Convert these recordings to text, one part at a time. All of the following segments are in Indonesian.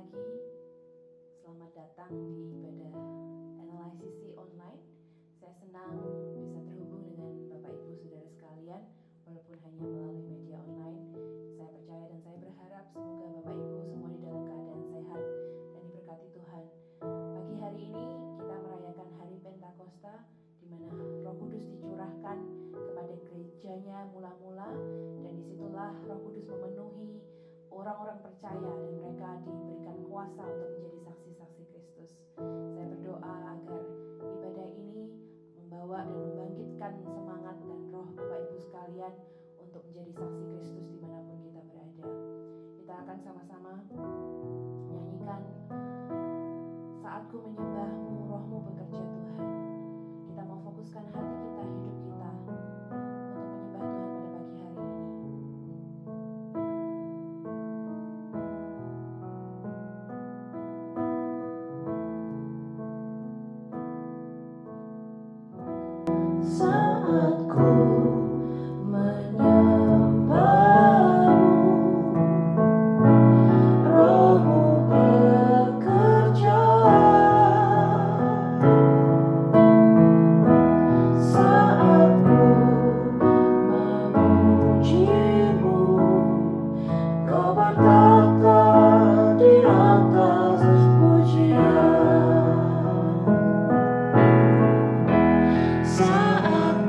pagi, selamat datang di ibadah NLICC online. Saya senang bisa terhubung dengan Bapak Ibu Saudara sekalian, walaupun hanya melalui media online. Saya percaya dan saya berharap semoga Bapak Ibu semua di dalam keadaan sehat dan diberkati Tuhan. Pagi hari ini kita merayakan Hari Pentakosta, di mana Roh Kudus dicurahkan kepada gerejanya mula-mula, dan disitulah Roh Kudus memenuhi orang-orang percaya dan mereka diberikan kuasa untuk menjadi saksi-saksi Kristus. Saya berdoa agar ibadah ini membawa dan membangkitkan semangat dan roh Bapak Ibu sekalian untuk menjadi saksi Kristus dimanapun kita berada. Kita akan sama-sama menyanyikan Saat Ku Menyembahmu, Rohmu Bekerja Tuhan. Kita mau fokuskan hati kita, hidup kita untuk menyembah Tuhan pada pagi hari ini. Saat ku menyembahmu, Rohmu bekerja. Saat ku memujimu, Kau bertata di atas pujian. Saat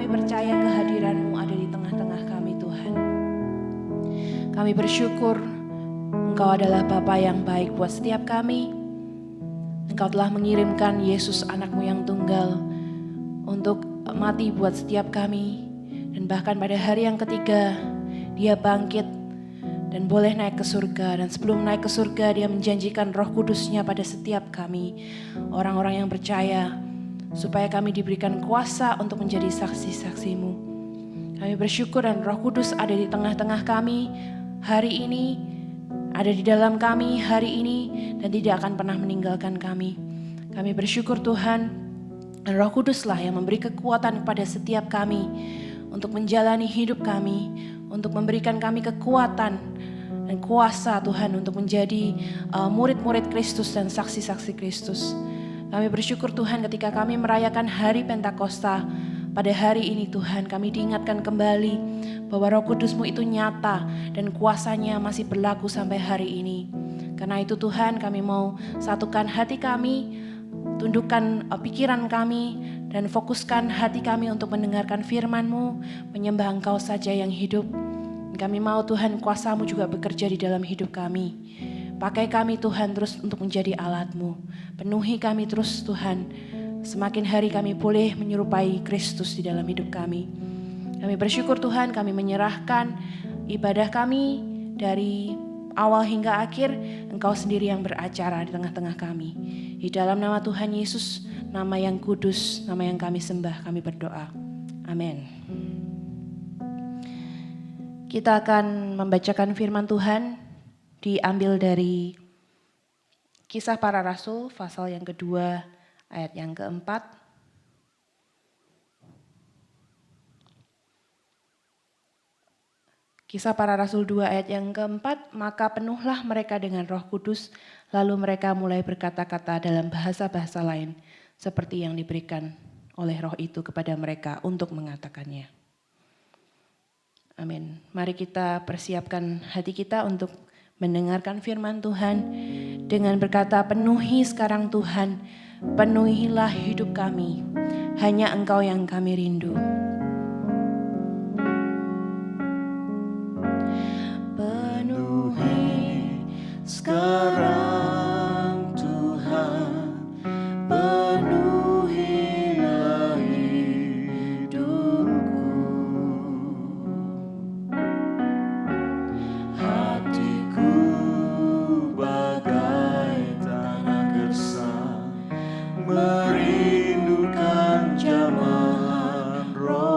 percaya kehadiran-Mu ada di tengah-tengah kami Tuhan. Kami bersyukur Engkau adalah Bapa yang baik buat setiap kami. Engkau telah mengirimkan Yesus anak-Mu yang tunggal untuk mati buat setiap kami. Dan bahkan pada hari yang ketiga Dia bangkit dan boleh naik ke surga. Dan sebelum naik ke surga Dia menjanjikan Roh Kudus-Nya pada setiap kami, orang-orang yang percaya, supaya kami diberikan kuasa untuk menjadi saksi-saksi-Mu. Kami bersyukur dan Roh Kudus ada di tengah-tengah kami hari ini, ada di dalam kami hari ini, dan tidak akan pernah meninggalkan kami. Kami bersyukur Tuhan, dan Roh Kuduslah yang memberi kekuatan kepada setiap kami untuk menjalani hidup kami, untuk memberikan kami kekuatan dan kuasa Tuhan untuk menjadi murid-murid Kristus dan saksi-saksi Kristus. Kami bersyukur Tuhan ketika kami merayakan hari Pentakosta pada hari ini Tuhan, kami diingatkan kembali bahwa Roh Kudus-Mu itu nyata dan kuasanya masih berlaku sampai hari ini. Karena itu Tuhan, kami mau satukan hati kami, tundukkan pikiran kami, dan fokuskan hati kami untuk mendengarkan firman-Mu, menyembah Engkau saja yang hidup. Kami mau Tuhan, kuasa-Mu juga bekerja di dalam hidup kami. Pakai kami Tuhan terus untuk menjadi alat-Mu. Penuhi kami terus Tuhan. Semakin hari kami boleh menyerupai Kristus di dalam hidup kami. Kami bersyukur Tuhan, kami menyerahkan ibadah kami dari awal hingga akhir. Engkau sendiri yang beracara di tengah-tengah kami. Di dalam nama Tuhan Yesus, nama yang kudus, nama yang kami sembah, kami berdoa. Amin. Kita akan membacakan firman Tuhan diambil dari Kisah Para Rasul pasal yang kedua ayat yang keempat. Kisah Para Rasul 2 ayat yang keempat, maka penuhlah mereka dengan Roh Kudus, lalu mereka mulai berkata-kata dalam bahasa-bahasa lain, seperti yang diberikan oleh Roh itu kepada mereka untuk mengatakannya. Amin. Mari kita persiapkan hati kita untuk mendengarkan firman Tuhan dengan berkata, penuhi sekarang Tuhan, penuhilah hidup kami, hanya Engkau yang kami rindu. Penuhi sekarang Tuhan, penuhilah hidupku. Hatiku bagai tanah gersang, merindukan jamahan Roh.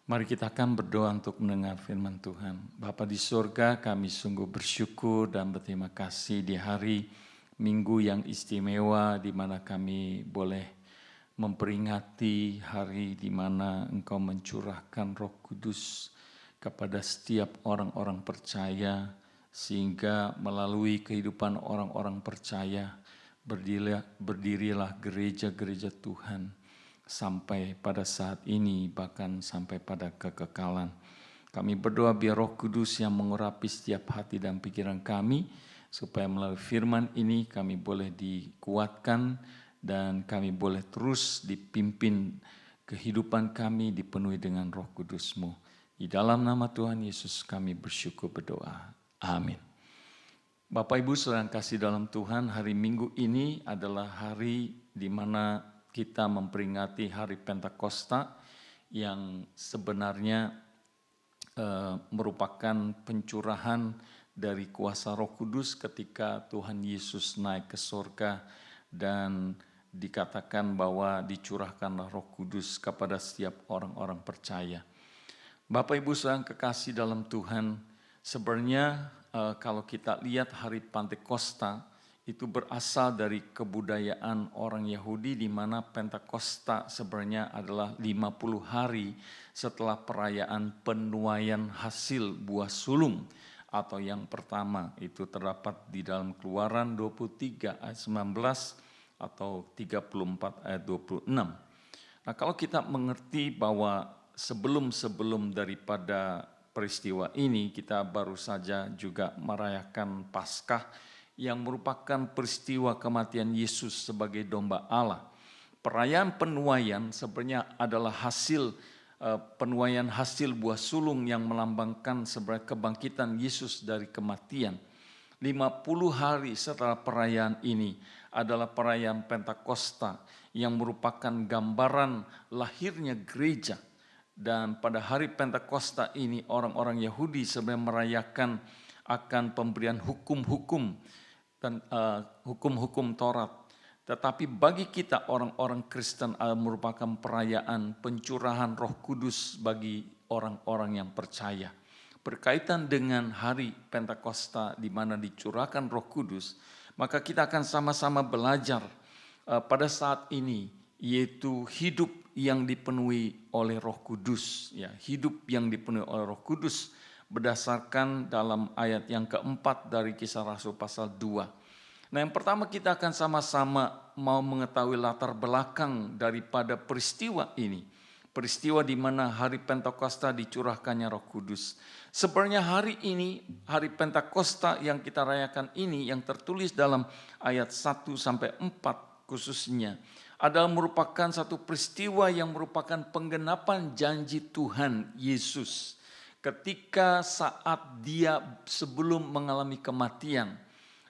Mari kita akan berdoa untuk mendengar firman Tuhan. Bapa di surga, kami sungguh bersyukur dan berterima kasih di hari Minggu yang istimewa di mana kami boleh memperingati hari di mana Engkau mencurahkan Roh Kudus kepada setiap orang-orang percaya, sehingga melalui kehidupan orang-orang percaya berdirilah gereja-gereja Tuhan sampai pada saat ini, bahkan sampai pada kekekalan. Kami berdoa biar Roh Kudus yang mengurapi setiap hati dan pikiran kami, supaya melalui firman ini kami boleh dikuatkan dan kami boleh terus dipimpin kehidupan kami dipenuhi dengan Roh Kudus-Mu. Di dalam nama Tuhan Yesus kami bersyukur berdoa. Amin. Bapak Ibu Saudara yang kasih dalam Tuhan, hari Minggu ini adalah hari di mana kita memperingati hari Pentakosta yang sebenarnya merupakan pencurahan dari kuasa Roh Kudus ketika Tuhan Yesus naik ke surga dan dikatakan bahwa dicurahkanlah Roh Kudus kepada setiap orang-orang percaya. Bapak Ibu Saudara kekasih dalam Tuhan, sebenarnya kalau kita lihat hari Pentakosta itu berasal dari kebudayaan orang Yahudi di mana Pentakosta sebenarnya adalah 50 hari setelah perayaan penuaian hasil buah sulung atau yang pertama itu terdapat di dalam Keluaran 23 ayat 19 atau 34 ayat 26. Nah, kalau kita mengerti bahwa sebelum daripada peristiwa ini kita baru saja juga merayakan Paskah yang merupakan peristiwa kematian Yesus sebagai domba Allah. Perayaan penuaian sebenarnya adalah hasil penuaian hasil buah sulung yang melambangkan sebagai kebangkitan Yesus dari kematian. 50 hari setelah perayaan ini adalah perayaan Pentakosta yang merupakan gambaran lahirnya gereja. Dan pada hari Pentakosta ini orang-orang Yahudi sebenarnya merayakan akan pemberian hukum-hukum dan hukum-hukum Taurat. Tetapi bagi kita orang-orang Kristen merupakan perayaan pencurahan Roh Kudus bagi orang-orang yang percaya. Berkaitan dengan hari Pentakosta di mana dicurahkan Roh Kudus, maka kita akan sama-sama belajar pada saat ini, yaitu hidup yang dipenuhi oleh Roh Kudus, ya, hidup yang dipenuhi oleh Roh Kudus berdasarkan dalam ayat yang keempat dari Kisah Rasul pasal 2. Nah, yang pertama kita akan sama-sama mau mengetahui latar belakang daripada peristiwa ini. Peristiwa di mana hari Pentakosta dicurahkannya Roh Kudus. Sebenarnya hari ini, hari Pentakosta yang kita rayakan ini yang tertulis dalam ayat 1 sampai 4 khususnya adalah merupakan satu peristiwa yang merupakan penggenapan janji Tuhan Yesus. Ketika saat dia sebelum mengalami kematian,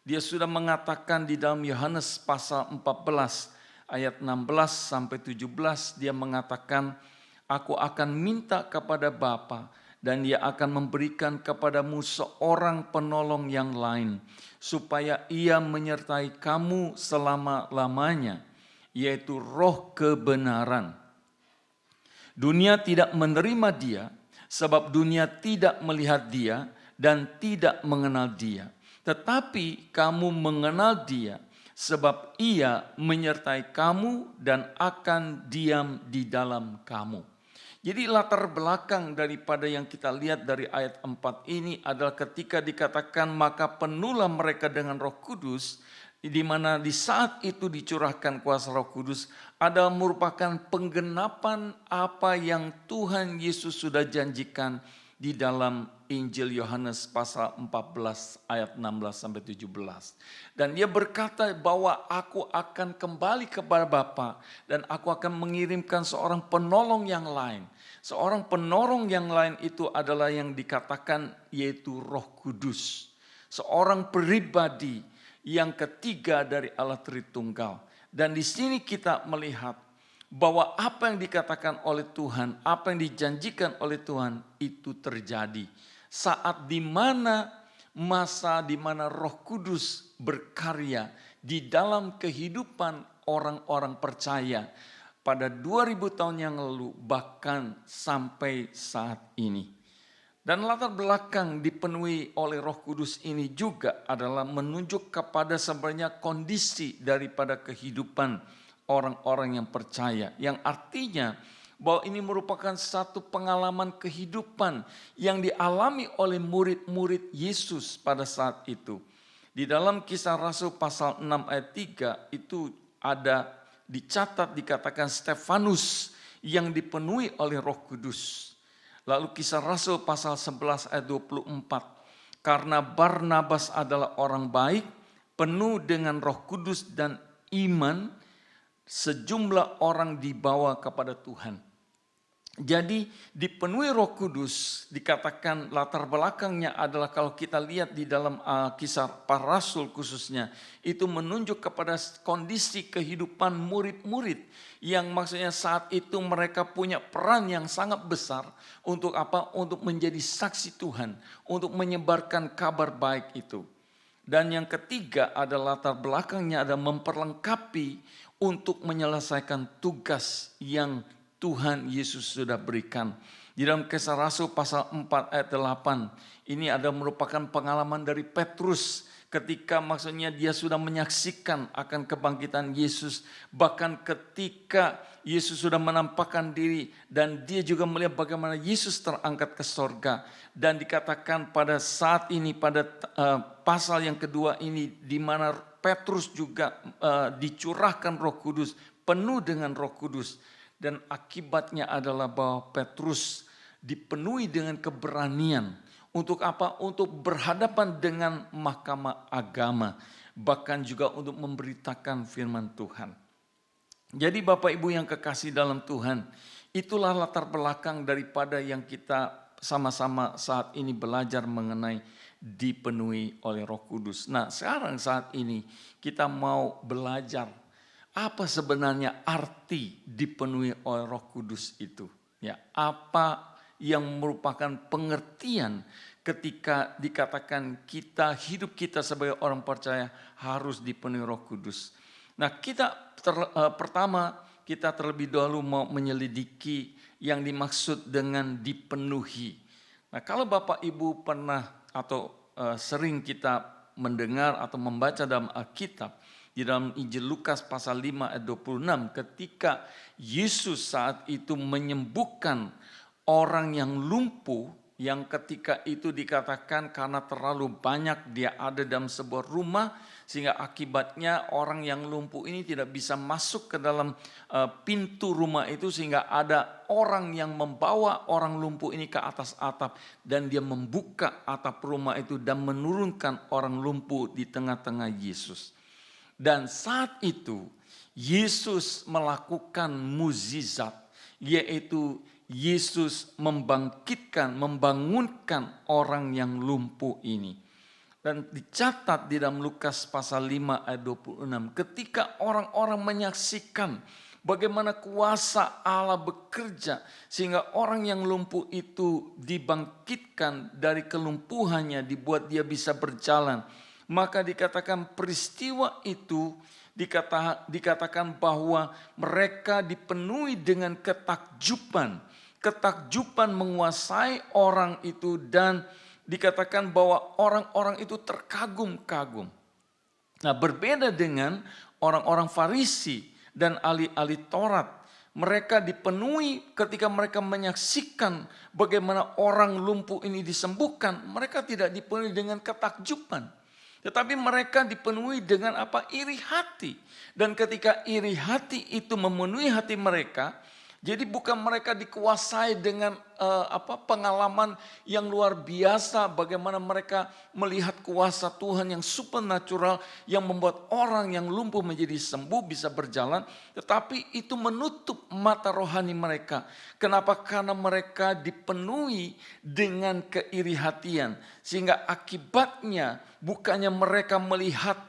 dia sudah mengatakan di dalam Yohanes pasal 14 ayat 16 sampai 17, dia mengatakan, "Aku akan minta kepada Bapa dan dia akan memberikan kepadamu seorang penolong yang lain, supaya ia menyertai kamu selama-lamanya, yaitu Roh kebenaran. Dunia tidak menerima dia, sebab dunia tidak melihat dia dan tidak mengenal dia. Tetapi kamu mengenal dia, sebab ia menyertai kamu dan akan diam di dalam kamu." Jadi latar belakang daripada yang kita lihat dari ayat 4 ini adalah ketika dikatakan maka penuhlah mereka dengan Roh Kudus, di mana di saat itu dicurahkan kuasa Roh Kudus adalah merupakan penggenapan apa yang Tuhan Yesus sudah janjikan di dalam Injil Yohanes pasal 14 ayat 16 sampai 17. Dan dia berkata bahwa aku akan kembali kepada Bapa dan aku akan mengirimkan seorang penolong yang lain. Seorang penolong yang lain itu adalah yang dikatakan yaitu Roh Kudus. Seorang pribadi yang ketiga dari Allah Tritunggal. Dan di sini kita melihat bahwa apa yang dikatakan oleh Tuhan, apa yang dijanjikan oleh Tuhan itu terjadi. Saat di mana masa di mana Roh Kudus berkarya di dalam kehidupan orang-orang percaya. pada 2000 tahun yang lalu, bahkan sampai saat ini. Dan latar belakang dipenuhi oleh Roh Kudus ini juga adalah menunjuk kepada sebenarnya kondisi daripada kehidupan orang-orang yang percaya. Yang artinya bahwa ini merupakan satu pengalaman kehidupan yang dialami oleh murid-murid Yesus pada saat itu. Di dalam Kisah Rasul pasal 6 ayat 3 itu ada dicatat dikatakan Stefanus yang dipenuhi oleh Roh Kudus. Lalu Kisah Rasul pasal 11 ayat 24. Karena Barnabas adalah orang baik, penuh dengan Roh Kudus dan iman, sejumlah orang dibawa kepada Tuhan. Jadi dipenuhi Roh Kudus, dikatakan latar belakangnya adalah kalau kita lihat di dalam Kisah para Rasul khususnya, itu menunjuk kepada kondisi kehidupan murid-murid yang maksudnya saat itu mereka punya peran yang sangat besar untuk apa? Untuk menjadi saksi Tuhan, untuk menyebarkan kabar baik itu. Dan yang ketiga adalah latar belakangnya ada memperlengkapi untuk menyelesaikan tugas yang Tuhan Yesus sudah berikan. Di dalam Kisah Rasul pasal 4 ayat 8, ini ada merupakan pengalaman dari Petrus ketika maksudnya dia sudah menyaksikan akan kebangkitan Yesus. Bahkan ketika Yesus sudah menampakkan diri dan dia juga melihat bagaimana Yesus terangkat ke sorga. Dan dikatakan pada saat ini pada pasal yang kedua ini di mana Petrus juga dicurahkan Roh Kudus, penuh dengan Roh Kudus. Dan akibatnya adalah bahwa Petrus dipenuhi dengan keberanian. Untuk apa? Untuk berhadapan dengan mahkamah agama. Bahkan juga untuk memberitakan firman Tuhan. Jadi Bapak Ibu yang kekasih dalam Tuhan, itulah latar belakang daripada yang kita sama-sama saat ini belajar mengenai dipenuhi oleh Roh Kudus. Nah sekarang saat ini kita mau belajar apa sebenarnya arti dipenuhi oleh Roh Kudus itu? Ya, apa yang merupakan pengertian ketika dikatakan hidup kita sebagai orang percaya harus dipenuhi Roh Kudus. Nah, pertama kita terlebih dahulu mau menyelidiki yang dimaksud dengan dipenuhi. Nah, kalau Bapak Ibu pernah atau sering kita mendengar atau membaca dalam Alkitab, di dalam Injil Lukas pasal 5 ayat 26 ketika Yesus saat itu menyembuhkan orang yang lumpuh yang ketika itu dikatakan karena terlalu banyak dia ada dalam sebuah rumah sehingga akibatnya orang yang lumpuh ini tidak bisa masuk ke dalam pintu rumah itu sehingga ada orang yang membawa orang lumpuh ini ke atas atap dan dia membuka atap rumah itu dan menurunkan orang lumpuh di tengah-tengah Yesus. Dan saat itu Yesus melakukan mukjizat, yaitu Yesus membangunkan orang yang lumpuh ini. Dan dicatat di dalam Lukas pasal 5 ayat 26, ketika orang-orang menyaksikan bagaimana kuasa Allah bekerja sehingga orang yang lumpuh itu dibangkitkan dari kelumpuhannya, dibuat dia bisa berjalan. Maka dikatakan peristiwa itu dikatakan bahwa mereka dipenuhi dengan ketakjuban. Ketakjuban menguasai orang itu dan dikatakan bahwa orang-orang itu terkagum-kagum. Nah, berbeda dengan orang-orang Farisi dan ahli-ahli Taurat. Mereka dipenuhi ketika mereka menyaksikan bagaimana orang lumpuh ini disembuhkan. Mereka tidak dipenuhi dengan ketakjuban. Tetapi mereka dipenuhi dengan apa? Iri hati. Dan ketika iri hati itu memenuhi hati mereka, jadi bukan mereka dikuasai dengan pengalaman yang luar biasa, bagaimana mereka melihat kuasa Tuhan yang supernatural yang membuat orang yang lumpuh menjadi sembuh bisa berjalan, tetapi itu menutup mata rohani mereka. Kenapa? Karena mereka dipenuhi dengan keirihatian sehingga akibatnya bukannya mereka melihat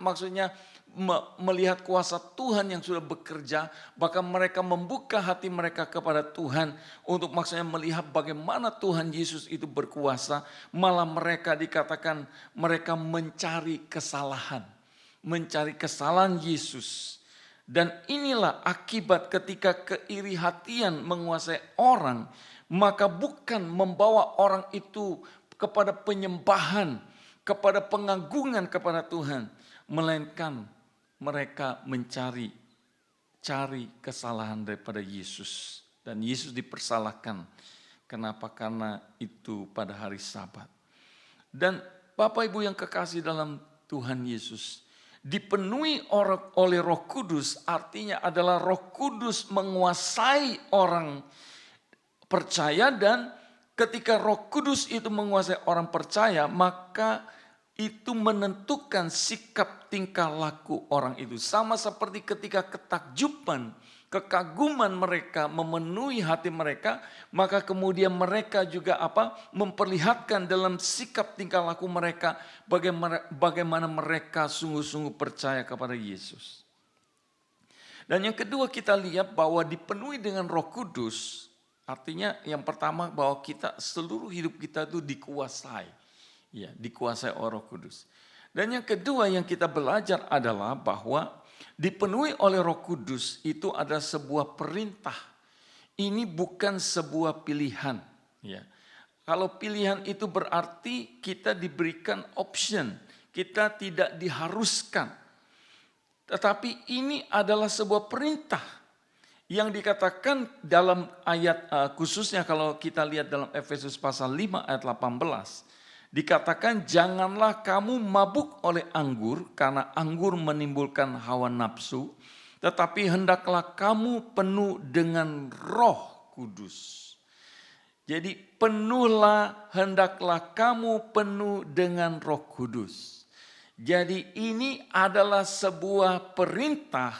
melihat kuasa Tuhan yang sudah bekerja, bahkan mereka membuka hati mereka kepada Tuhan untuk maksudnya melihat bagaimana Tuhan Yesus itu berkuasa, malah mereka dikatakan mereka mencari kesalahan Yesus. Dan inilah akibat ketika keiri hatian menguasai orang, maka bukan membawa orang itu kepada penyembahan, kepada pengagungan kepada Tuhan, melainkan mereka mencari kesalahan daripada Yesus. Dan Yesus dipersalahkan. Kenapa? Karena itu pada hari Sabat. Dan Bapak Ibu yang kekasih dalam Tuhan Yesus, dipenuhi oleh Roh Kudus artinya adalah Roh Kudus menguasai orang percaya, dan ketika Roh Kudus itu menguasai orang percaya, maka itu menentukan sikap tingkah laku orang itu. Sama seperti ketika ketakjuban, kekaguman mereka memenuhi hati mereka, maka kemudian mereka juga memperlihatkan dalam sikap tingkah laku mereka bagaimana mereka sungguh-sungguh percaya kepada Yesus. Dan yang kedua kita lihat bahwa dipenuhi dengan Roh Kudus, artinya yang pertama bahwa seluruh hidup kita itu dikuasai. Ya, dikuasai oleh Roh Kudus. Dan yang kedua yang kita belajar adalah bahwa dipenuhi oleh Roh Kudus itu adalah sebuah perintah. Ini bukan sebuah pilihan. Ya. Kalau pilihan itu berarti kita diberikan option, kita tidak diharuskan. Tetapi ini adalah sebuah perintah yang dikatakan dalam ayat khususnya kalau kita lihat dalam Efesus pasal 5 ayat 18. Dikatakan janganlah kamu mabuk oleh anggur karena anggur menimbulkan hawa nafsu, tetapi hendaklah kamu penuh dengan Roh Kudus. Jadi hendaklah kamu penuh dengan Roh Kudus. Jadi ini adalah sebuah perintah,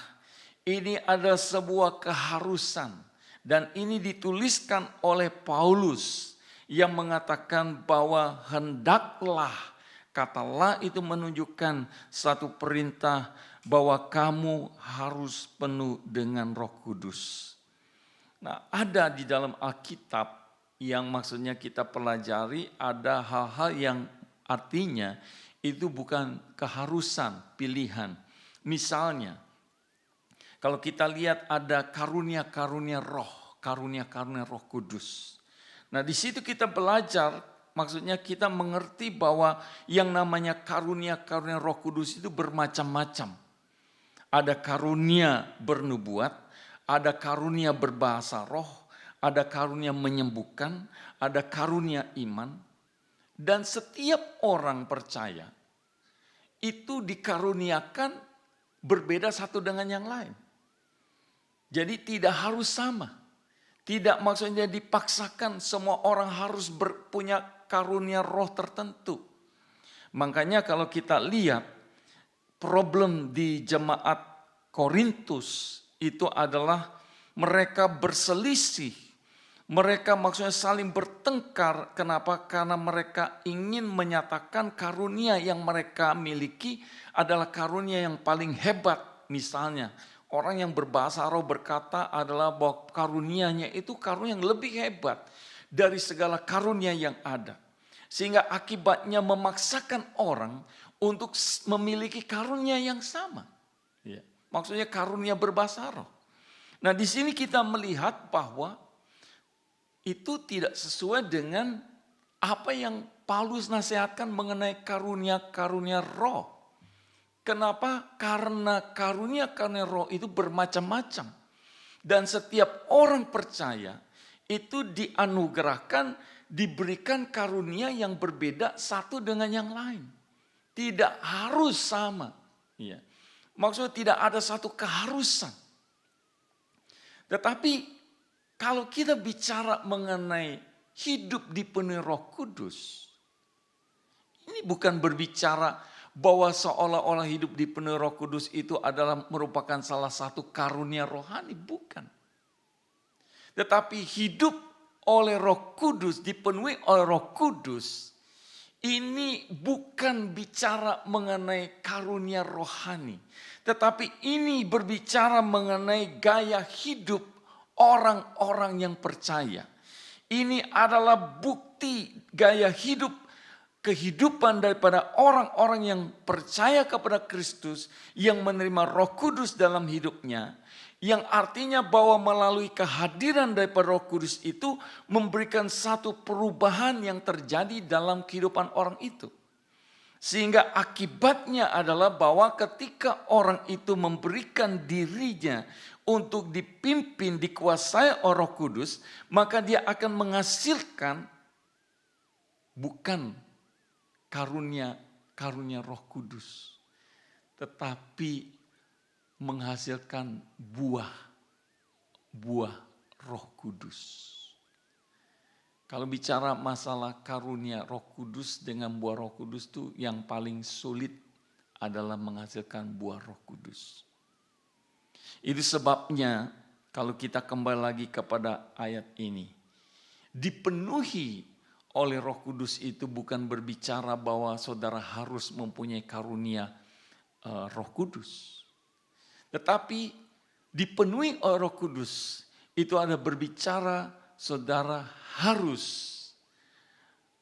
ini adalah sebuah keharusan, dan ini dituliskan oleh Paulus yang mengatakan bahwa hendaklah, katalah itu menunjukkan satu perintah bahwa kamu harus penuh dengan Roh Kudus. Nah, ada di dalam Alkitab yang maksudnya kita pelajari, ada hal-hal yang artinya itu bukan keharusan, pilihan. Misalnya, kalau kita lihat ada karunia-karunia roh Kudus. Nah, di situ kita belajar, maksudnya kita mengerti bahwa yang namanya karunia-karunia Roh Kudus itu bermacam-macam. Ada karunia bernubuat, ada karunia berbahasa roh, ada karunia menyembuhkan, ada karunia iman. Dan setiap orang percaya itu dikaruniakan berbeda satu dengan yang lain. Jadi tidak harus sama. Tidak maksudnya dipaksakan semua orang harus punya karunia roh tertentu. Makanya kalau kita lihat problem di jemaat Korintus itu adalah mereka berselisih. Mereka maksudnya saling bertengkar. Kenapa? Karena mereka ingin menyatakan karunia yang mereka miliki adalah karunia yang paling hebat. Misalnya orang yang berbahasa roh berkata adalah bahwa karunianya itu karunia yang lebih hebat dari segala karunia yang ada. Sehingga akibatnya memaksakan orang untuk memiliki karunia yang sama. Ya. Maksudnya karunia berbahasa roh. Nah, di sini kita melihat bahwa itu tidak sesuai dengan apa yang Paulus nasihatkan mengenai karunia-karunia roh. Kenapa? Karena karunia-karunia roh itu bermacam-macam. Dan setiap orang percaya itu dianugerahkan, diberikan karunia yang berbeda satu dengan yang lain. Tidak harus sama. Ya. Maksudnya tidak ada satu keharusan. Tetapi kalau kita bicara mengenai hidup dipenuhi Roh Kudus, ini bukan berbicara bahwa seolah-olah hidup dipenuhi Roh Kudus itu adalah merupakan salah satu karunia rohani, bukan. Tetapi hidup oleh Roh Kudus, dipenuhi oleh Roh Kudus, ini bukan bicara mengenai karunia rohani. Tetapi ini berbicara mengenai gaya hidup orang-orang yang percaya. Ini adalah bukti gaya hidup kehidupan daripada orang-orang yang percaya kepada Kristus, yang menerima Roh Kudus dalam hidupnya, yang artinya bahwa melalui kehadiran daripada Roh Kudus itu memberikan satu perubahan yang terjadi dalam kehidupan orang itu. Sehingga akibatnya adalah bahwa ketika orang itu memberikan dirinya untuk dipimpin, dikuasai oleh Roh Kudus, maka dia akan menghasilkan bukan karunia Roh Kudus, tetapi menghasilkan buah Roh Kudus. Kalau bicara masalah karunia Roh Kudus dengan buah Roh Kudus itu yang paling sulit adalah menghasilkan buah Roh Kudus. Itu sebabnya kalau kita kembali lagi kepada ayat ini, dipenuhi oleh Roh Kudus itu bukan berbicara bahwa saudara harus mempunyai karunia Roh Kudus. Tetapi dipenuhi oleh Roh Kudus itu ada berbicara saudara harus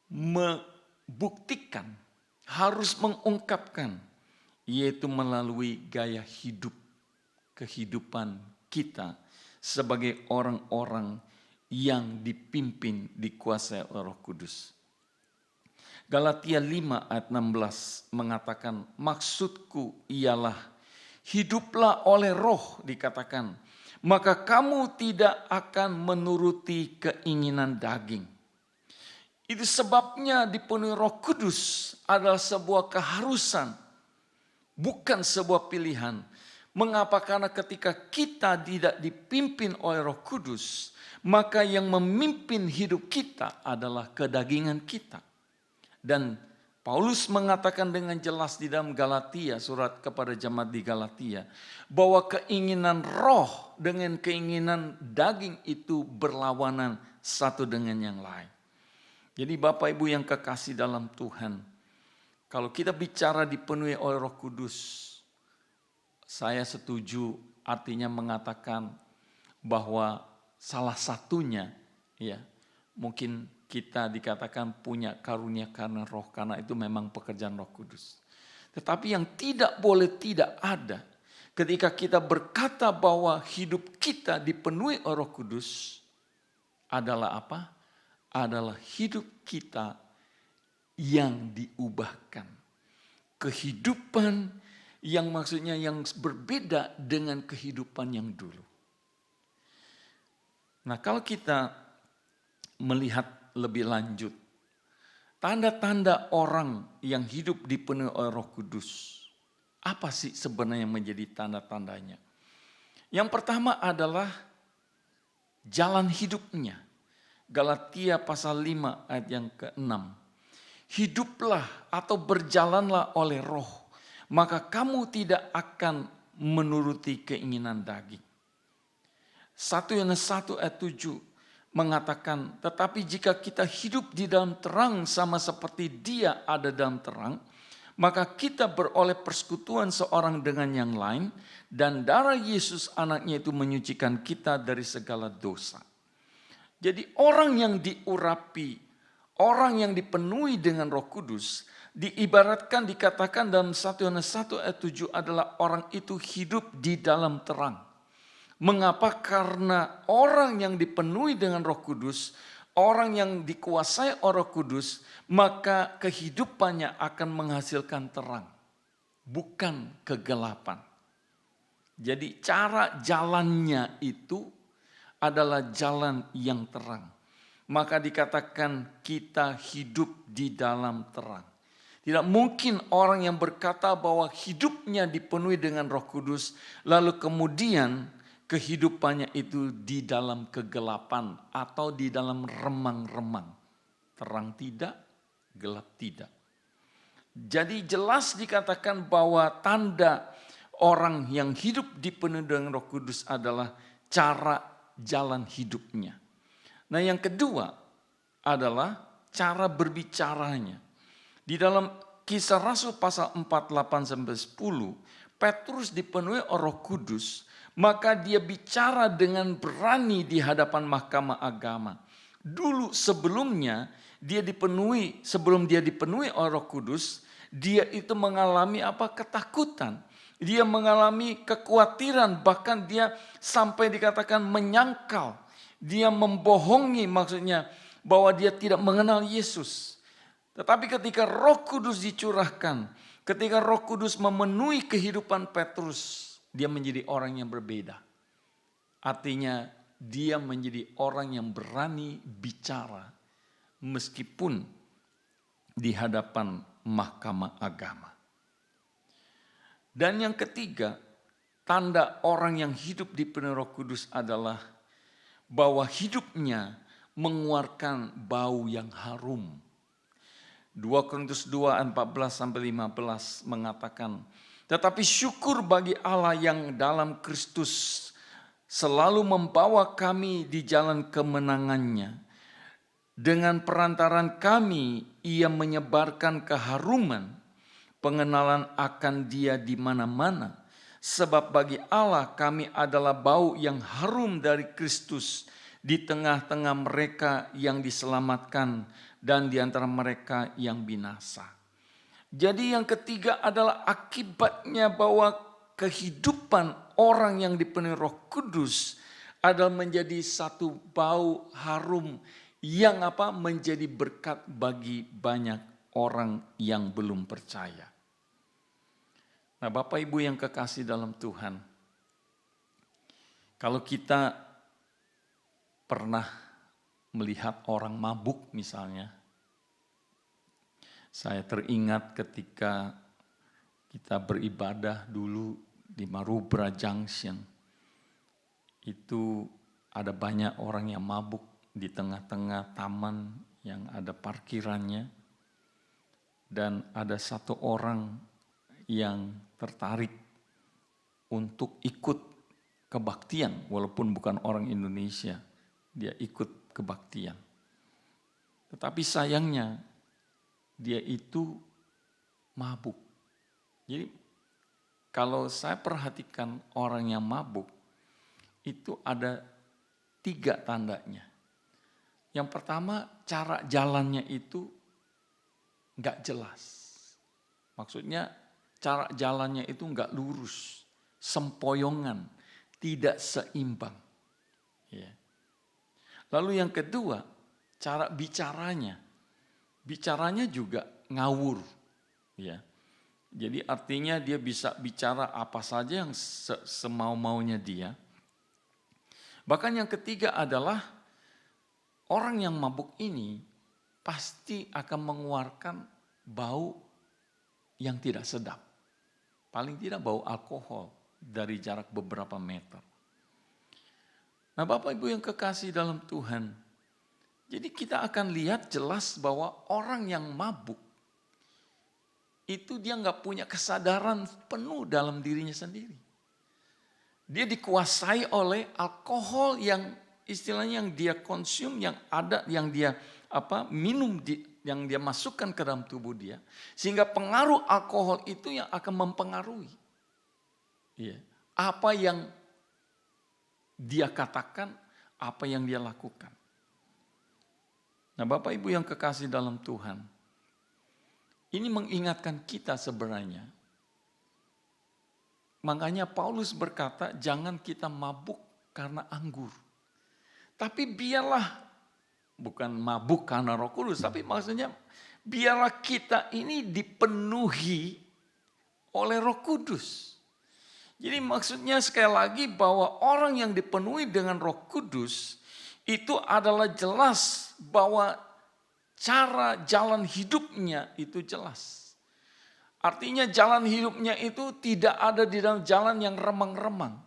membuktikan, harus mengungkapkan, yaitu melalui gaya hidup, kehidupan kita sebagai orang-orang yang dipimpin, dikuasai oleh Roh Kudus. Galatia 5 ayat 16 mengatakan, maksudku ialah hiduplah oleh roh, dikatakan, maka kamu tidak akan menuruti keinginan daging. Itu sebabnya dipenuhi Roh Kudus adalah sebuah keharusan, bukan sebuah pilihan. Mengapa? Karena ketika kita tidak dipimpin oleh Roh Kudus, maka yang memimpin hidup kita adalah kedagingan kita. Dan Paulus mengatakan dengan jelas di dalam Galatia, surat kepada jemaat di Galatia, bahwa keinginan roh dengan keinginan daging itu berlawanan satu dengan yang lain. Jadi Bapak Ibu yang kekasih dalam Tuhan, kalau kita bicara dipenuhi oleh Roh Kudus, saya setuju artinya mengatakan bahwa salah satunya ya mungkin kita dikatakan punya karunia karena roh, karena itu memang pekerjaan Roh Kudus. Tetapi yang tidak boleh tidak ada ketika kita berkata bahwa hidup kita dipenuhi oleh Roh Kudus adalah apa? Adalah hidup kita yang diubahkan. Kehidupan yang maksudnya yang berbeda dengan kehidupan yang dulu. Nah, kalau kita melihat lebih lanjut, tanda-tanda orang yang hidup dipenuhi oleh Roh Kudus, apa sih sebenarnya yang menjadi tanda-tandanya? Yang pertama adalah jalan hidupnya. Galatia pasal 5 ayat yang ke-6. Hiduplah atau berjalanlah oleh roh, maka kamu tidak akan menuruti keinginan daging. 1 Yohanes 1 ayat 7 mengatakan, tetapi jika kita hidup di dalam terang sama seperti Dia ada dalam terang, maka kita beroleh persekutuan seorang dengan yang lain, dan darah Yesus anaknya itu menyucikan kita dari segala dosa. Jadi orang yang diurapi, orang yang dipenuhi dengan Roh Kudus, diibaratkan dikatakan dalam 1 Yohanes 1 ayat 7 adalah orang itu hidup di dalam terang. Mengapa? Karena orang yang dipenuhi dengan Roh Kudus, orang yang dikuasai oleh Roh Kudus, maka kehidupannya akan menghasilkan terang, bukan kegelapan. Jadi cara jalannya itu adalah jalan yang terang. Maka dikatakan kita hidup di dalam terang. Tidak mungkin orang yang berkata bahwa hidupnya dipenuhi dengan Roh Kudus, lalu kemudian kehidupannya itu di dalam kegelapan atau di dalam remang-remang. Terang tidak, gelap tidak. Jadi jelas dikatakan bahwa tanda orang yang hidup dipenuhi dengan Roh Kudus adalah cara jalan hidupnya. Nah, yang kedua adalah cara berbicaranya. Di dalam Kisah Rasul pasal 4:8-10, Petrus dipenuhi oleh Roh Kudus, maka dia bicara dengan berani di hadapan mahkamah agama. Dulu sebelumnya dia dipenuhi, sebelum dia dipenuhi oleh Roh Kudus, dia itu mengalami apa? Ketakutan. Dia mengalami kekhawatiran, bahkan dia sampai dikatakan menyangkal. Dia membohongi, maksudnya bahwa dia tidak mengenal Yesus. Tetapi ketika Roh Kudus dicurahkan, ketika Roh Kudus memenuhi kehidupan Petrus, dia menjadi orang yang berbeda. Artinya dia menjadi orang yang berani bicara meskipun di hadapan mahkamah agama. Dan yang ketiga, tanda orang yang hidup di penuh Roh Kudus adalah bahwa hidupnya mengeluarkan bau yang harum. 2 Korintus 2:14-15 mengatakan, tetapi syukur bagi Allah yang dalam Kristus selalu membawa kami di jalan kemenangannya. Dengan perantaran kami, ia menyebarkan keharuman, pengenalan akan dia di mana-mana. Sebab bagi Allah kami adalah bau yang harum dari Kristus di tengah-tengah mereka yang diselamatkan dan di antara mereka yang binasa. Jadi yang ketiga adalah akibatnya bahwa kehidupan orang yang dipenuhi Roh Kudus adalah menjadi satu bau harum yang apa? Menjadi berkat bagi banyak orang yang belum percaya. Nah, Bapak Ibu yang kekasih dalam Tuhan, kalau kita pernah melihat orang mabuk misalnya, saya teringat ketika kita beribadah dulu di Marubra Junction, itu ada banyak orang yang mabuk di tengah-tengah taman yang ada parkirannya, dan ada satu orang yang tertarik untuk ikut kebaktian, walaupun bukan orang Indonesia, dia ikut kebaktian. Tetapi sayangnya dia itu mabuk. Jadi kalau saya perhatikan orang yang mabuk, itu ada 3 tandanya. Yang pertama, cara jalannya itu enggak jelas. Maksudnya cara jalannya itu enggak lurus, sempoyongan, tidak seimbang. Ya. Lalu yang kedua, cara bicaranya. Bicaranya juga ngawur. Ya. Jadi artinya dia bisa bicara apa saja yang semau-maunya dia. Bahkan yang ketiga adalah orang yang mabuk ini pasti akan mengeluarkan bau yang tidak sedap. Paling tidak bau alkohol dari jarak beberapa meter. Nah, Bapak Ibu yang kekasih dalam Tuhan, jadi kita akan lihat jelas bahwa orang yang mabuk itu dia nggak punya kesadaran penuh dalam dirinya sendiri. Dia dikuasai oleh alkohol yang istilahnya yang dia konsum, yang ada, yang dia minum, yang dia masukkan ke dalam tubuh dia, sehingga pengaruh alkohol itu yang akan mempengaruhi apa yang dia katakan, apa yang dia lakukan. Nah, Bapak Ibu yang kekasih dalam Tuhan, ini mengingatkan kita sebenarnya. Makanya Paulus berkata, jangan kita mabuk karena anggur. Tapi biarlah, bukan mabuk karena Roh Kudus, tapi maksudnya biarlah kita ini dipenuhi oleh Roh Kudus. Jadi maksudnya sekali lagi bahwa orang yang dipenuhi dengan Roh Kudus itu adalah jelas bahwa cara jalan hidupnya itu jelas. Artinya jalan hidupnya itu tidak ada di dalam jalan yang remang-remang.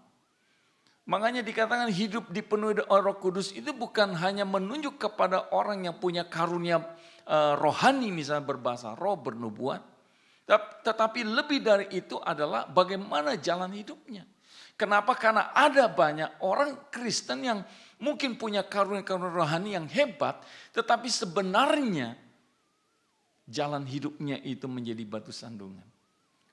Makanya dikatakan hidup dipenuhi oleh Roh Kudus itu bukan hanya menunjuk kepada orang yang punya karunia rohani, misalnya berbahasa roh, bernubuat. Tetapi lebih dari itu adalah bagaimana jalan hidupnya. Kenapa? Karena ada banyak orang Kristen yang mungkin punya karunia-karunia rohani yang hebat, tetapi sebenarnya jalan hidupnya itu menjadi batu sandungan.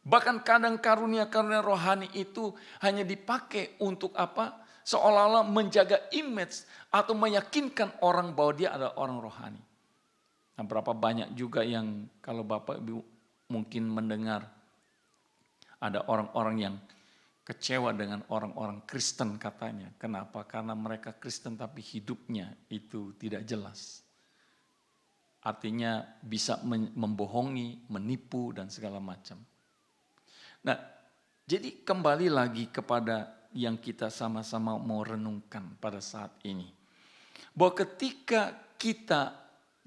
Bahkan kadang karunia-karunia rohani itu hanya dipakai untuk apa? Seolah-olah menjaga image atau meyakinkan orang bahwa dia adalah orang rohani. Nah, berapa banyak juga yang kalau Bapak Ibu mungkin mendengar ada orang-orang yang kecewa dengan orang-orang Kristen katanya. Kenapa? Karena mereka Kristen tapi hidupnya itu tidak jelas. Artinya bisa membohongi, menipu dan segala macam. Nah, jadi kembali lagi kepada yang kita sama-sama mau renungkan pada saat ini. Bahwa ketika kita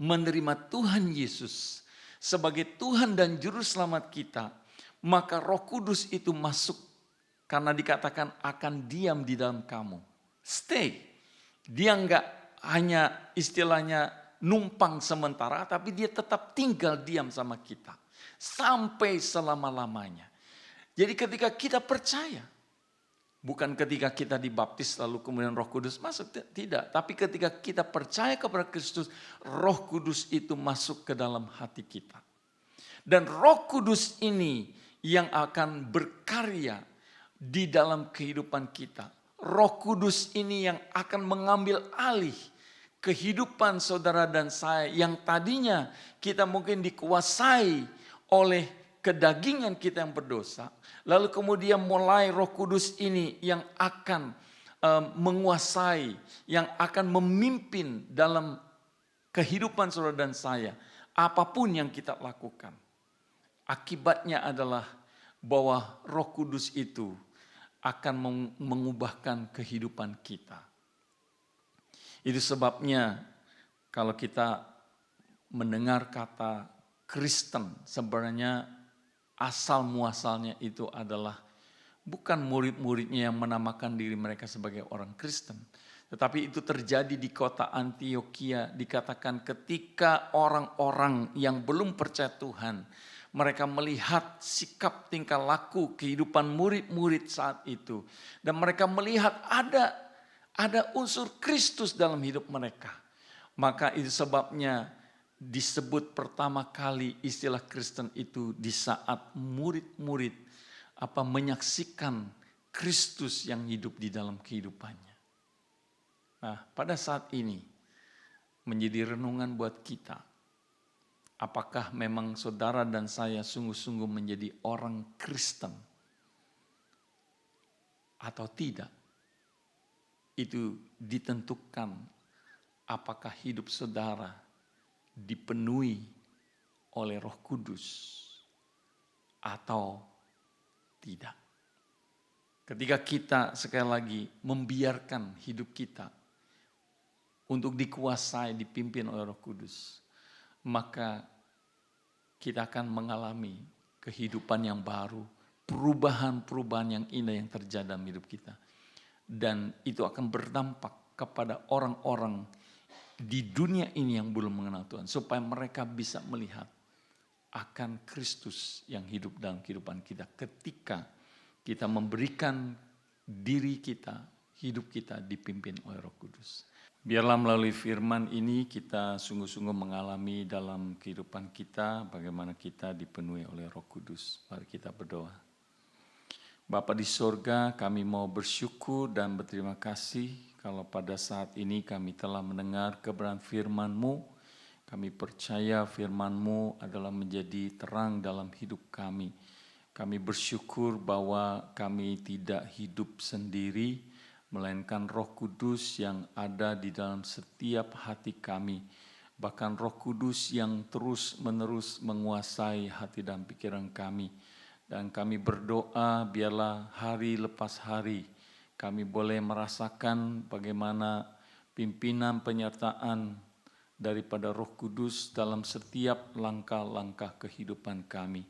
menerima Tuhan Yesus sebagai Tuhan dan Juru Selamat kita, maka Roh Kudus itu masuk karena dikatakan akan diam di dalam kamu. Stay. Dia enggak hanya istilahnya numpang sementara, tapi dia tetap tinggal diam sama kita. Sampai selama-lamanya. Jadi ketika kita percaya, bukan ketika kita dibaptis lalu kemudian Roh Kudus masuk, tidak. Tapi ketika kita percaya kepada Kristus, Roh Kudus itu masuk ke dalam hati kita. Dan Roh Kudus ini yang akan berkarya di dalam kehidupan kita. Roh Kudus ini yang akan mengambil alih kehidupan saudara dan saya yang tadinya kita mungkin dikuasai oleh kedagingan kita yang berdosa. Lalu kemudian mulai Roh Kudus ini yang akan menguasai, yang akan memimpin dalam kehidupan saudara dan saya. Apapun yang kita lakukan. Akibatnya adalah bahwa Roh Kudus itu akan mengubahkan kehidupan kita. Itu sebabnya kalau kita mendengar kata Kristen, sebenarnya asal muasalnya itu adalah bukan murid-muridnya yang menamakan diri mereka sebagai orang Kristen. Tetapi itu terjadi di kota Antiokhia, dikatakan ketika orang-orang yang belum percaya Tuhan, mereka melihat sikap tingkah laku kehidupan murid-murid saat itu. Dan mereka melihat ada unsur Kristus dalam hidup mereka. Maka itu sebabnya disebut pertama kali istilah Kristen itu di saat murid-murid menyaksikan Kristus yang hidup di dalam kehidupannya. Nah, pada saat ini menjadi renungan buat kita. Apakah memang saudara dan saya sungguh-sungguh menjadi orang Kristen atau tidak? Itu ditentukan apakah hidup saudara dipenuhi oleh Roh Kudus atau tidak. Ketika kita sekali lagi membiarkan hidup kita untuk dikuasai, dipimpin oleh Roh Kudus, maka kita akan mengalami kehidupan yang baru, perubahan-perubahan yang indah yang terjadi dalam hidup kita. Dan itu akan berdampak kepada orang-orang di dunia ini yang belum mengenal Tuhan, supaya mereka bisa melihat akan Kristus yang hidup dalam kehidupan kita ketika kita memberikan diri kita, hidup kita dipimpin oleh Roh Kudus. Biarlah melalui firman ini kita sungguh-sungguh mengalami dalam kehidupan kita bagaimana kita dipenuhi oleh Roh Kudus. Mari kita berdoa. Bapa di sorga, kami mau bersyukur dan berterima kasih kalau pada saat ini kami telah mendengar kebenaran firman-Mu. Kami percaya firman-Mu adalah menjadi terang dalam hidup kami. Kami bersyukur bahwa kami tidak hidup sendiri, melainkan Roh Kudus yang ada di dalam setiap hati kami. Bahkan Roh Kudus yang terus-menerus menguasai hati dan pikiran kami. Dan kami berdoa biarlah hari lepas hari kami boleh merasakan bagaimana pimpinan penyertaan daripada Roh Kudus dalam setiap langkah-langkah kehidupan kami.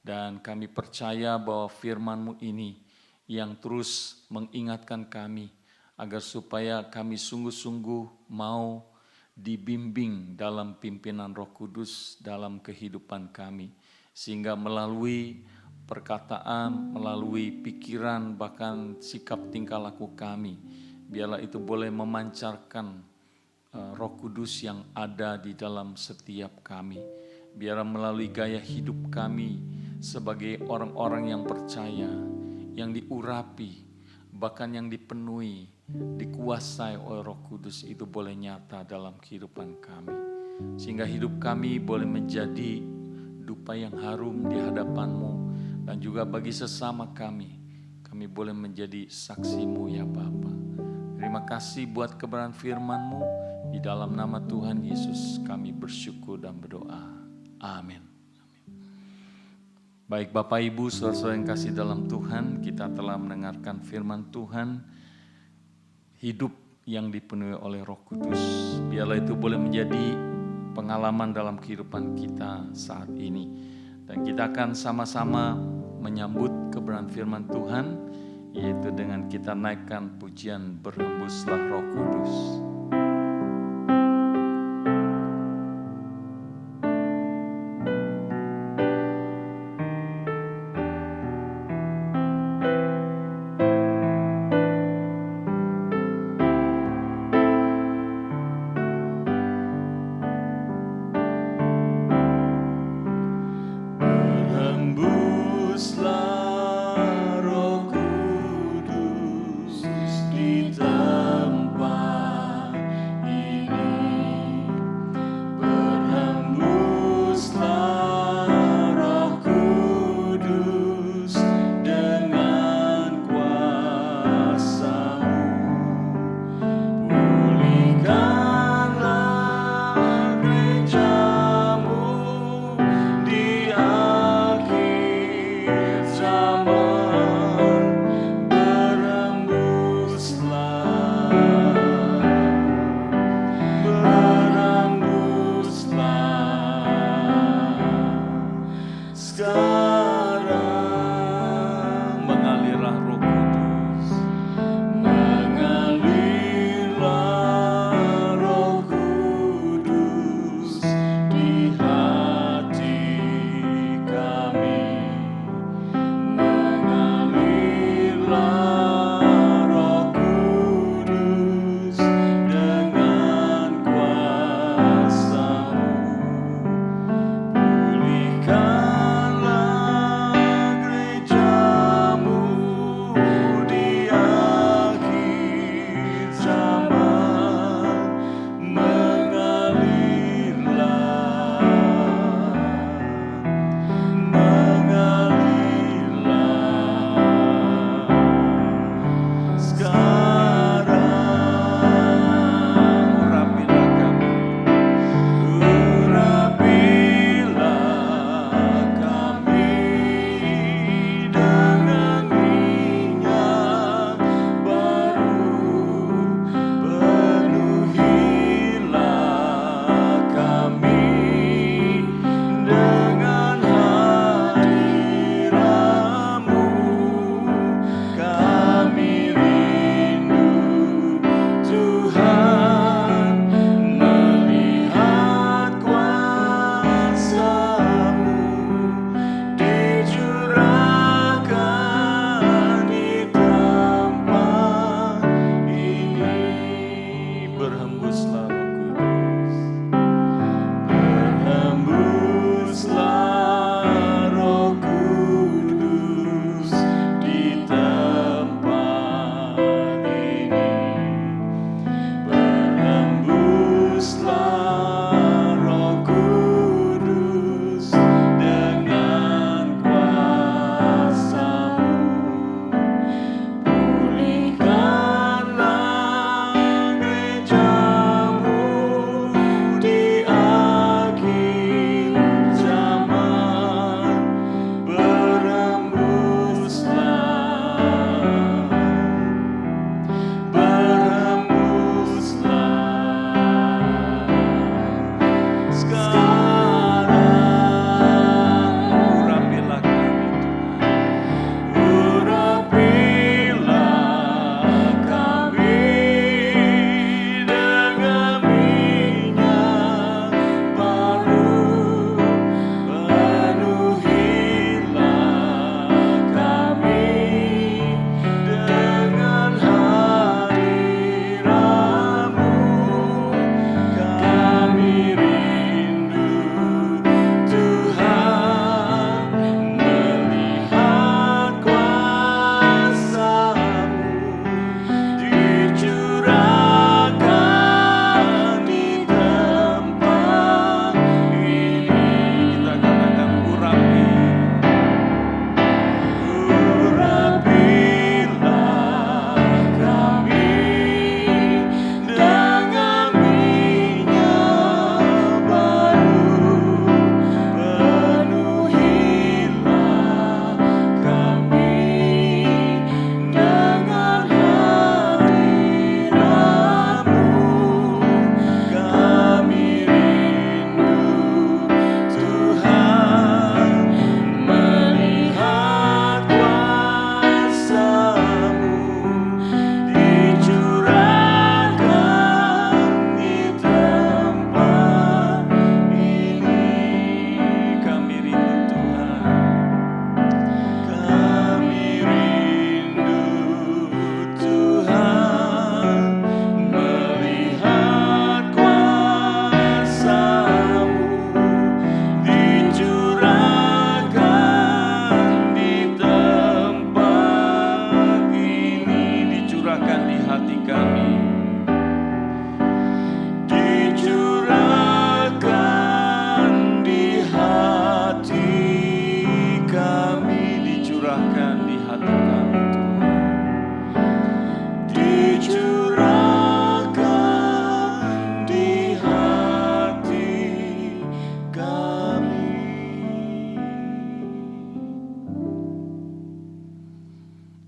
Dan kami percaya bahwa firman-Mu ini yang terus mengingatkan kami agar supaya kami sungguh-sungguh mau dibimbing dalam pimpinan Roh Kudus dalam kehidupan kami. Sehingga melalui perkataan, melalui pikiran, bahkan sikap tingkah laku kami, biarlah itu boleh memancarkan Roh Kudus yang ada di dalam setiap kami. Biarlah melalui gaya hidup kami sebagai orang-orang yang percaya, yang diurapi, bahkan yang dipenuhi, dikuasai oleh Roh Kudus itu boleh nyata dalam kehidupan kami. sehingga hidup kami boleh menjadi dupa yang harum di hadapan-Mu, dan juga bagi sesama kami boleh menjadi saksi-Mu ya Bapa. Terima kasih buat kebenaran firman-Mu. Di dalam nama Tuhan Yesus kami bersyukur dan berdoa. Amin. Baik Bapak Ibu, saudara-saudara yang kasih dalam Tuhan, kita telah mendengarkan firman Tuhan, hidup yang dipenuhi oleh Roh Kudus. Biarlah itu boleh menjadi pengalaman dalam kehidupan kita saat ini. Dan kita akan sama-sama menyambut kebenaran firman Tuhan, yaitu dengan kita naikkan pujian Berhembuslah Roh Kudus. Di tempat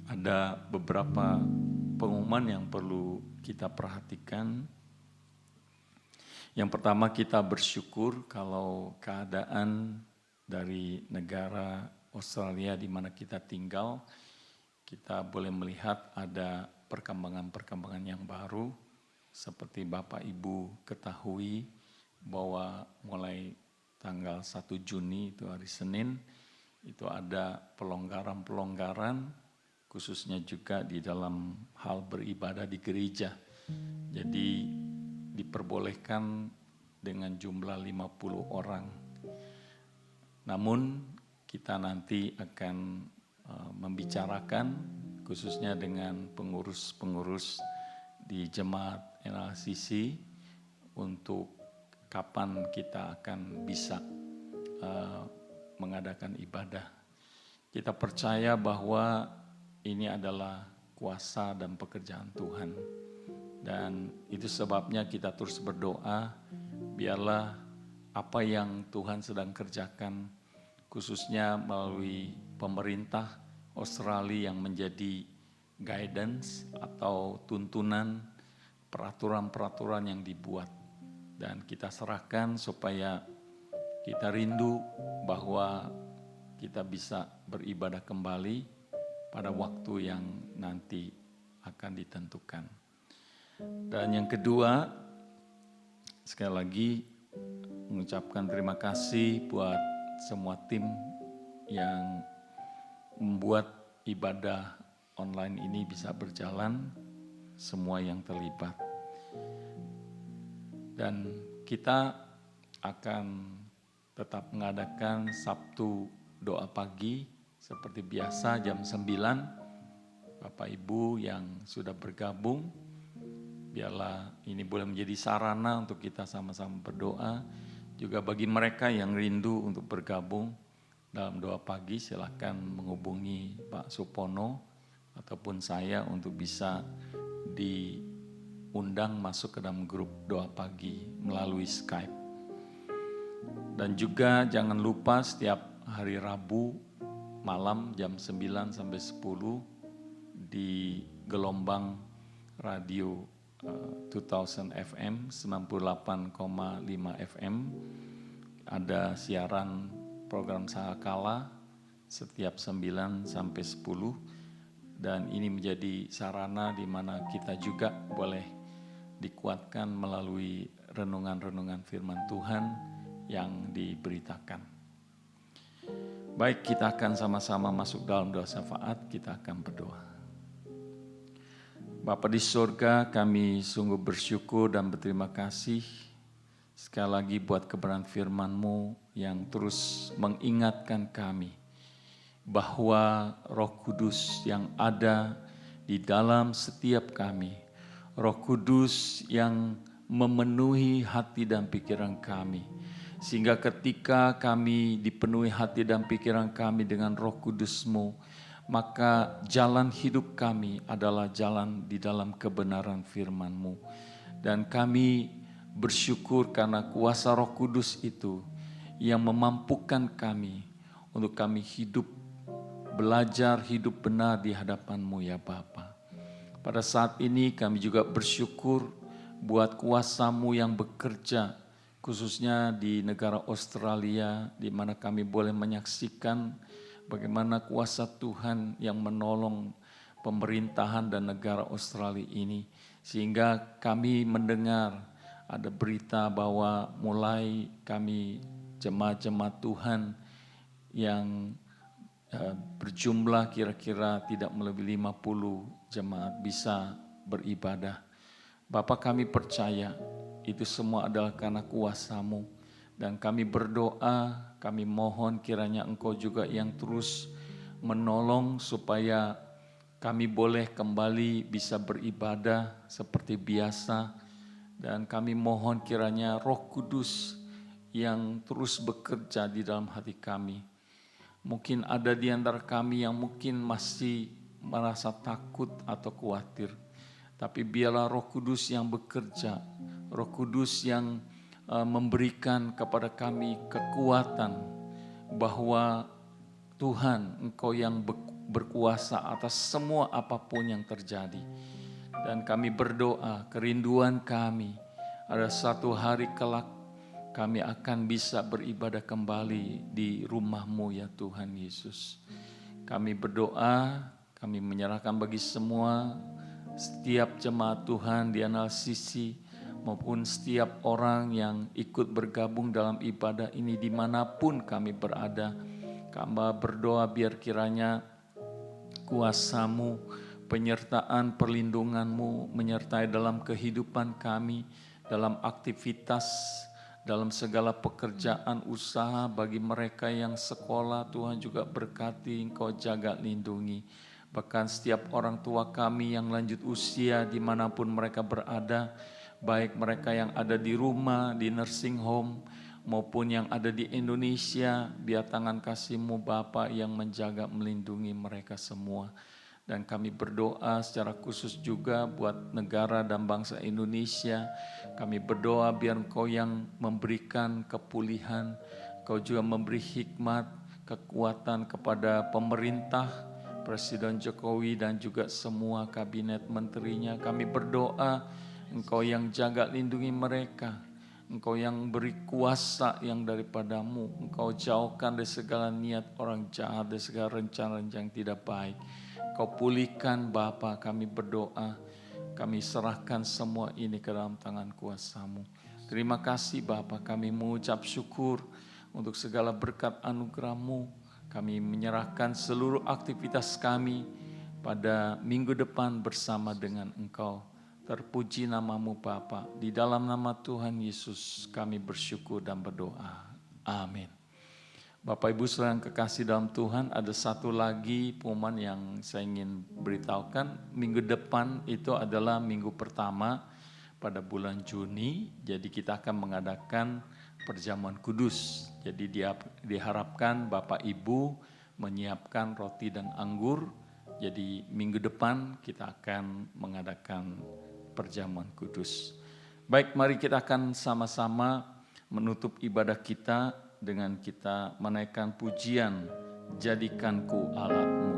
ada beberapa pengumuman yang perlu kita perhatikan. Yang pertama, kita bersyukur kalau keadaan dari negara Australia di mana kita tinggal, kita boleh melihat ada perkembangan-perkembangan yang baru. Seperti Bapak Ibu ketahui bahwa mulai tanggal 1 Juni itu hari Senin, itu ada pelonggaran-pelonggaran, khususnya juga di dalam hal beribadah di gereja. Jadi diperbolehkan dengan jumlah 50 orang. Namun kita nanti akan membicarakan khususnya dengan pengurus-pengurus di Jemaat NLCC untuk kapan kita akan bisa mengadakan ibadah. Kita percaya bahwa ini adalah kuasa dan pekerjaan Tuhan. Dan itu sebabnya kita terus berdoa, biarlah apa yang Tuhan sedang kerjakan, khususnya melalui pemerintah Australia yang menjadi guidance atau tuntunan peraturan-peraturan yang dibuat. Dan kita serahkan supaya kita rindu bahwa kita bisa beribadah kembali pada waktu yang nanti akan ditentukan. Dan yang kedua, sekali lagi mengucapkan terima kasih buat semua tim yang membuat ibadah online ini bisa berjalan, semua yang terlibat. Dan kita akan tetap mengadakan Sabtu doa pagi seperti biasa jam 9. Bapak Ibu yang sudah bergabung, biarlah ini boleh menjadi sarana untuk kita sama-sama berdoa. Juga bagi mereka yang rindu untuk bergabung dalam doa pagi, silakan menghubungi Pak Supono ataupun saya untuk bisa diundang masuk ke dalam grup doa pagi melalui Skype. Dan juga jangan lupa setiap hari Rabu malam jam 9 sampai 10 di gelombang radio 2000 FM 98,5 FM ada siaran program Sahakala setiap 9 sampai 10, dan ini menjadi sarana di mana kita juga boleh dikuatkan melalui renungan-renungan firman Tuhan yang diberitakan. Baik, kita akan sama-sama masuk dalam doa syafaat, kita akan berdoa. Bapa di surga, kami sungguh bersyukur dan berterima kasih sekali lagi buat kebenaran firman-Mu yang terus mengingatkan kami bahwa Roh Kudus yang ada di dalam setiap kami, Roh Kudus yang memenuhi hati dan pikiran kami, sehingga ketika kami dipenuhi hati dan pikiran kami dengan Roh Kudus-Mu, maka jalan hidup kami adalah jalan di dalam kebenaran firman-Mu. Dan kami bersyukur karena kuasa Roh Kudus itu yang memampukan kami untuk kami hidup, belajar hidup benar di hadapan-Mu ya Bapa. Pada saat ini kami juga bersyukur buat kuasa-Mu yang bekerja, khususnya di negara Australia, di mana kami boleh menyaksikan bagaimana kuasa Tuhan yang menolong pemerintahan dan negara Australia ini. Sehingga kami mendengar ada berita bahwa mulai kami jemaat-jemaat Tuhan yang berjumlah kira-kira tidak melebihi 50 jemaat bisa beribadah. Bapa, kami percaya itu semua adalah karena kuasa-Mu. Dan kami berdoa, kami mohon kiranya Engkau juga yang terus menolong supaya kami boleh kembali bisa beribadah seperti biasa. Dan kami mohon kiranya Roh Kudus yang terus bekerja di dalam hati kami. Mungkin ada di antara kami yang mungkin masih merasa takut atau khawatir. Tapi biarlah Roh Kudus yang bekerja, Roh Kudus yang memberikan kepada kami kekuatan bahwa Tuhan, Engkau yang berkuasa atas semua apapun yang terjadi. Dan kami berdoa, kerinduan kami ada satu hari kelak kami akan bisa beribadah kembali di rumah-Mu ya Tuhan Yesus. Kami berdoa, kami menyerahkan bagi semua, setiap jemaat Tuhan di LCC, maupun setiap orang yang ikut bergabung dalam ibadah ini dimanapun kami berada. Kami berdoa biar kiranya kuasa-Mu, penyertaan perlindungan-Mu menyertai dalam kehidupan kami, dalam aktivitas, dalam segala pekerjaan usaha bagi mereka yang sekolah. Tuhan juga berkati, Engkau jaga lindungi. Bahkan setiap orang tua kami yang lanjut usia dimanapun mereka berada, baik mereka yang ada di rumah, di nursing home, maupun yang ada di Indonesia, biar tangan kasih-Mu Bapa yang menjaga melindungi mereka semua. Dan kami berdoa secara khusus juga buat negara dan bangsa Indonesia. Kami berdoa biar Engkau yang memberikan kepulihan, Engkau juga memberi hikmat, kekuatan kepada pemerintah, Presiden Jokowi dan juga semua kabinet menterinya. Kami berdoa Engkau yang jaga lindungi mereka, Engkau yang beri kuasa yang daripada-Mu. Engkau jauhkan dari segala niat orang jahat, dari segala rencana yang tidak baik. Kau pulihkan Bapa, kami berdoa, kami serahkan semua ini ke dalam tangan kuasa-Mu. Terima kasih Bapa, kami mengucap syukur untuk segala berkat anugerah-Mu. Kami menyerahkan seluruh aktivitas kami pada minggu depan bersama dengan Engkau. Terpuji nama-Mu Bapa, di dalam nama Tuhan Yesus kami bersyukur dan berdoa. Amin. Bapak Ibu saudara yang kekasih dalam Tuhan, ada satu lagi pengumuman yang saya ingin beritahukan. Minggu depan itu adalah minggu pertama pada bulan Juni, jadi kita akan mengadakan perjamuan kudus. Jadi diharapkan Bapak Ibu menyiapkan roti dan anggur, jadi minggu depan kita akan mengadakan perjamuan kudus. Baik, mari kita akan sama-sama menutup ibadah kita dengan kita menaikkan pujian, Jadikanku Alat-Mu.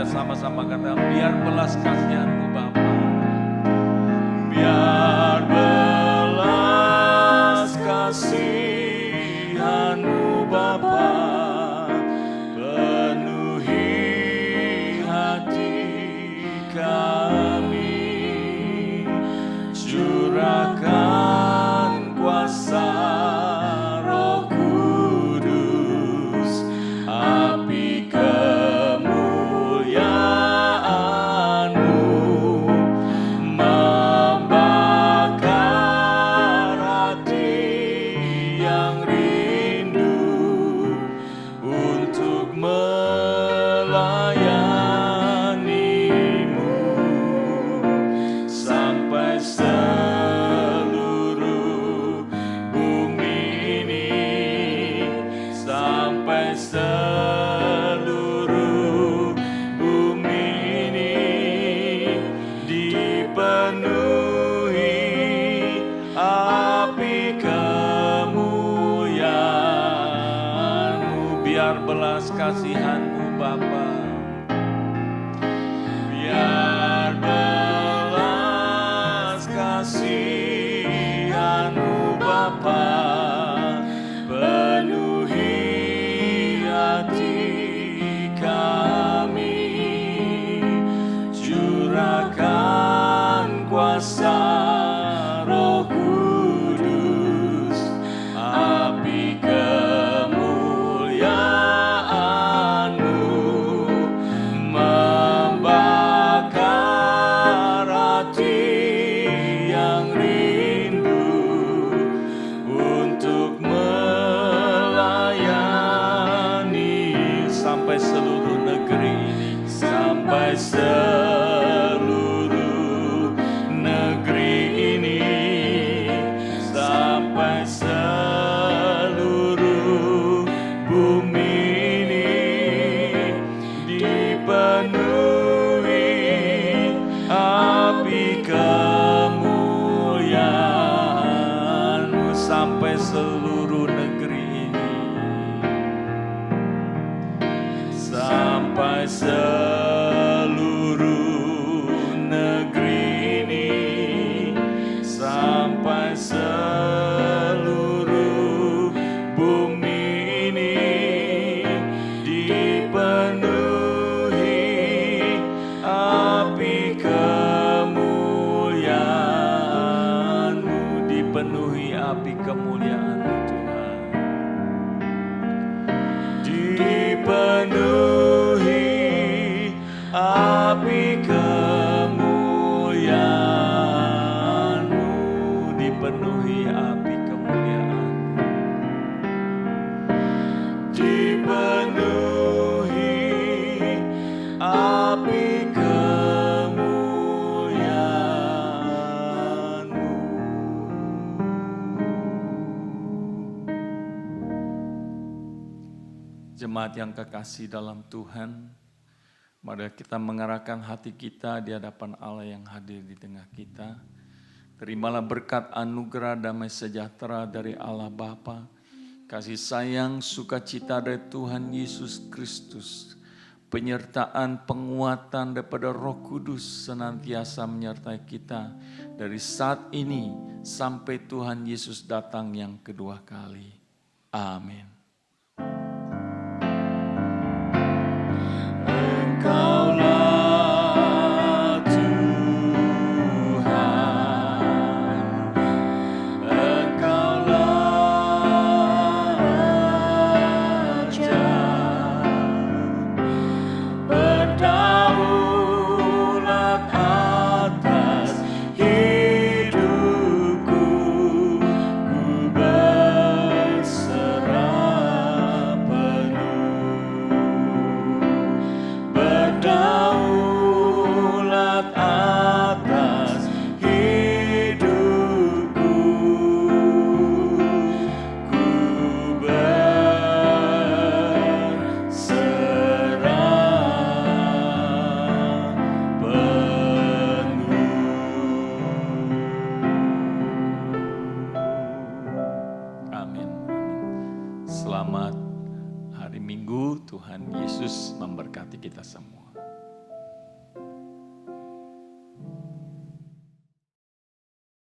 Sama-sama kata, biar belas kasihan-Mu Bapa, biar belas kasihan-Mu Bapa, penuhi hati kami. belas kasihan-Mu Bapa. Biar belas kasihan-Mu Bapa penuhi hati kami, curahkan kuasa Roh Kudus, api kemuliaan-Mu membakar hati yang rindu untuk melayani sampai seluruh negeri ini, sampai seluruh negeri ini, sampai seluruh bumi ini dipenuhi api kemuliaan-Mu, sampai seluruh negeri ini, sampai seluruh negeri ini, sampai seluruh bumi ini dipenuhi api kemuliaan-Mu, dipenuhi api kemuliaan-Mu Tuhan, dipenuhi api kemuliaan-Mu, dipenuhi api kemuliaan-Mu, dipenuhi api kemuliaan-Mu. Jemaat yang kekasih dalam Tuhan, mari kita mengarahkan hati kita di hadapan Allah yang hadir di tengah kita. Terimalah berkat anugerah damai sejahtera dari Allah Bapa, kasih sayang sukacita dari Tuhan Yesus Kristus, penyertaan penguatan daripada Roh Kudus senantiasa menyertai kita dari saat ini sampai Tuhan Yesus datang yang kedua kali. Amin. Engkaulah Tuhan, Engkaulah Raja, berdaulat atas hidupku, ku berserah penuh. Berdaulat atas hidupku, ku berserah penuh. Amin. Selamat hari Minggu, Tuhan Yesus memberkati kita semua.